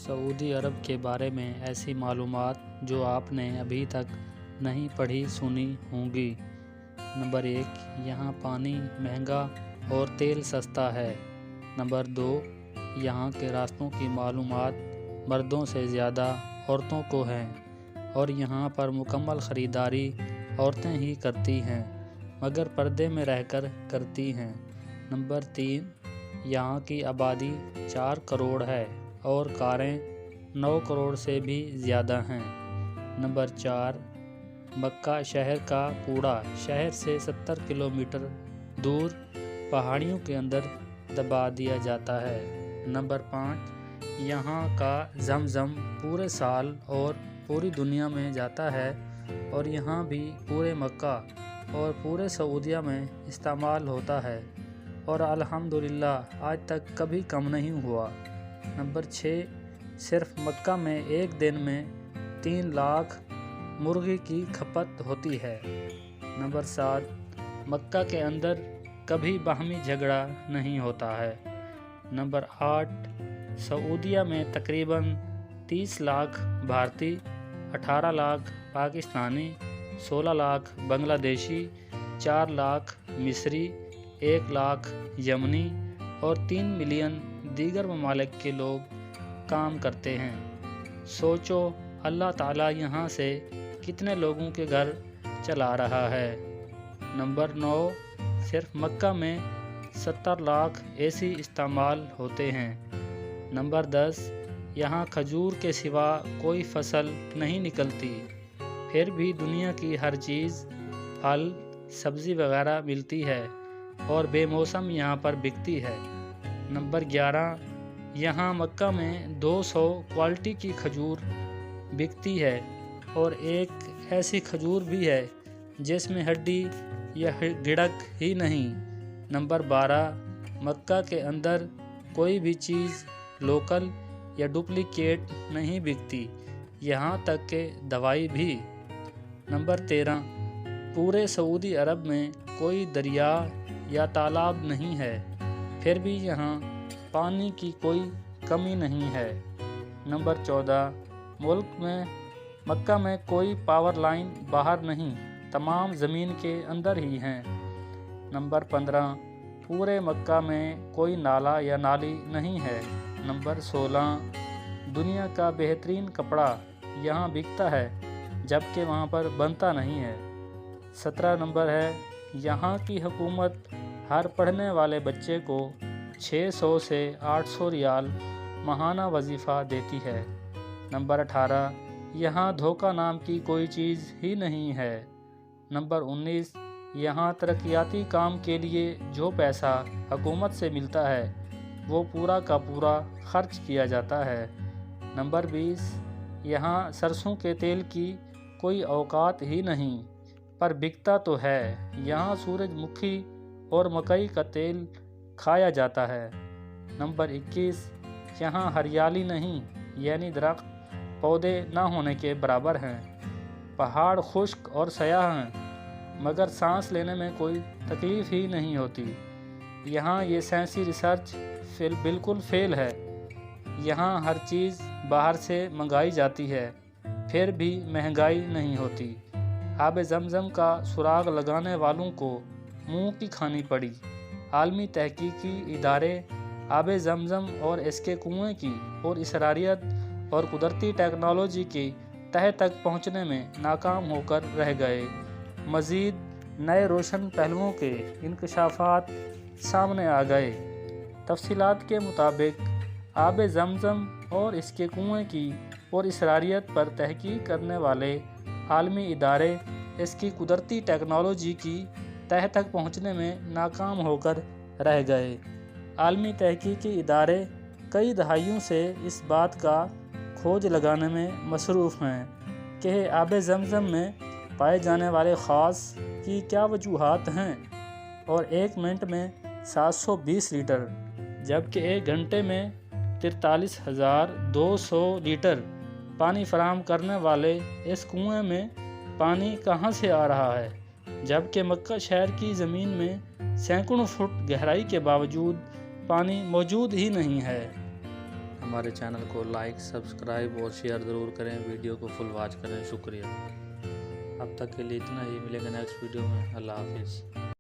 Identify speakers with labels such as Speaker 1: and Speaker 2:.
Speaker 1: سعودی عرب کے بارے میں ایسی معلومات جو آپ نے ابھی تک نہیں پڑھی سنی ہوں گی۔ نمبر 1، یہاں پانی مہنگا اور تیل سستا ہے۔ نمبر 2، یہاں کے راستوں کی معلومات مردوں سے زیادہ عورتوں کو ہیں اور یہاں پر مکمل خریداری عورتیں ہی کرتی ہیں، مگر پردے میں رہ کر کرتی ہیں۔ نمبر 3، یہاں کی آبادی 4 کروڑ ہے اور کاریں 9 کروڑ سے بھی زیادہ ہیں۔ نمبر 4، مکہ شہر کا کوڑا شہر سے 70 کلومیٹر دور پہاڑیوں کے اندر دبا دیا جاتا ہے۔ نمبر 5، یہاں کا زمزم پورے سال اور پوری دنیا میں جاتا ہے اور یہاں بھی پورے مکہ اور پورے سعودیہ میں استعمال ہوتا ہے اور الحمدللہ آج تک کبھی کم نہیں ہوا۔ نمبر 6، صرف مکہ میں ایک دن میں 3 لاکھ مرغی کی کھپت ہوتی ہے۔ نمبر 7، مکہ کے اندر کبھی باہمی جھگڑا نہیں ہوتا ہے۔ نمبر 8، سعودیہ میں تقریباً 30 لاکھ بھارتی، 18 لاکھ پاکستانی، 16 لاکھ بنگلہ دیشی، 4 لاکھ مصری، 1 لاکھ یمنی اور 3 ملین دیگر ممالک کے لوگ کام کرتے ہیں۔ سوچو اللہ تعالیٰ یہاں سے کتنے لوگوں کے گھر چلا رہا ہے۔ نمبر 9، صرف مکہ میں 70 لاکھ اے سی استعمال ہوتے ہیں۔ نمبر 10، یہاں کھجور کے سوا کوئی فصل نہیں نکلتی، پھر بھی دنیا کی ہر چیز پھل سبزی وغیرہ ملتی ہے اور بے موسم یہاں پر بکتی ہے۔ نمبر 11، یہاں مکہ میں 200 کوالٹی کی کھجور بکتی ہے اور ایک ایسی کھجور بھی ہے جس میں ہڈی یا گڑک ہی نہیں۔ نمبر 12، مکہ کے اندر کوئی بھی چیز لوکل یا ڈپلیکیٹ نہیں بکتی، یہاں تک کہ دوائی بھی۔ نمبر 13، پورے سعودی عرب میں کوئی دریا یا تالاب نہیں ہے، پھر بھی یہاں پانی کی کوئی کمی نہیں ہے۔ نمبر 14، مکہ میں کوئی پاور لائن باہر نہیں، تمام زمین کے اندر ہی ہیں۔ نمبر 15، پورے مکہ میں کوئی نالا یا نالی نہیں ہے۔ نمبر 16، دنیا کا بہترین کپڑا یہاں بکتا ہے جبکہ وہاں پر بنتا نہیں ہے۔ 17 نمبر ہے، یہاں کی حکومت ہر پڑھنے والے بچے کو 600 سے 800 ریال ماہانہ وظیفہ دیتی ہے۔ نمبر 18، یہاں دھوکہ نام کی کوئی چیز ہی نہیں ہے۔ نمبر 19، یہاں ترقیاتی کام کے لیے جو پیسہ حکومت سے ملتا ہے وہ پورا کا پورا خرچ کیا جاتا ہے۔ نمبر 20، یہاں سرسوں کے تیل کی کوئی اوقات ہی نہیں، پر بکتا تو ہے۔ یہاں سورج مکھی اور مکئی کا تیل کھایا جاتا ہے۔ نمبر 21، یہاں ہریالی نہیں، یعنی درخت پودے نہ ہونے کے برابر ہیں۔ پہاڑ خشک اور سیاہ ہیں، مگر سانس لینے میں کوئی تکلیف ہی نہیں ہوتی۔ یہاں یہ سائنسی ریسرچ بالکل فیل ہے۔ یہاں ہر چیز باہر سے منگائی جاتی ہے، پھر بھی مہنگائی نہیں ہوتی۔ آب زمزم کا سراغ لگانے والوں کو منہ کی کھانی پڑی۔ عالمی تحقیقی ادارے آب زمزم اور اس کے کنویں کی اور اسراریت اور قدرتی ٹیکنالوجی کی تہہ تک پہنچنے میں ناکام ہو کر رہ گئے۔ مزید نئے روشن پہلوؤں کے انکشافات سامنے آ گئے۔ تفصیلات کے مطابق آب زمزم اور اس کے کنویں کی اور اسراریت پر تحقیق کرنے والے عالمی ادارے اس کی قدرتی ٹیکنالوجی کی تہہ تک پہنچنے میں ناکام ہو کر رہ گئے۔ عالمی تحقیقی ادارے کئی دہائیوں سے اس بات کا کھوج لگانے میں مصروف ہیں کہ آب زمزم میں پائے جانے والے خاص کی کیا وجوہات ہیں، اور 1 منٹ میں 720 لیٹر جبکہ 1 گھنٹے میں 43,200 لیٹر پانی فراہم کرنے والے اس کنویں میں پانی کہاں سے آ رہا ہے، جبکہ مکہ شہر کی زمین میں سینکڑوں فٹ گہرائی کے باوجود پانی موجود ہی نہیں ہے۔ ہمارے چینل کو لائک، سبسکرائب اور شیئر ضرور کریں، ویڈیو کو فل واچ کریں۔ شکریہ۔ اب تک کے لیے اتنا ہی، ملیں گے نیکسٹ ویڈیو میں۔ اللہ حافظ۔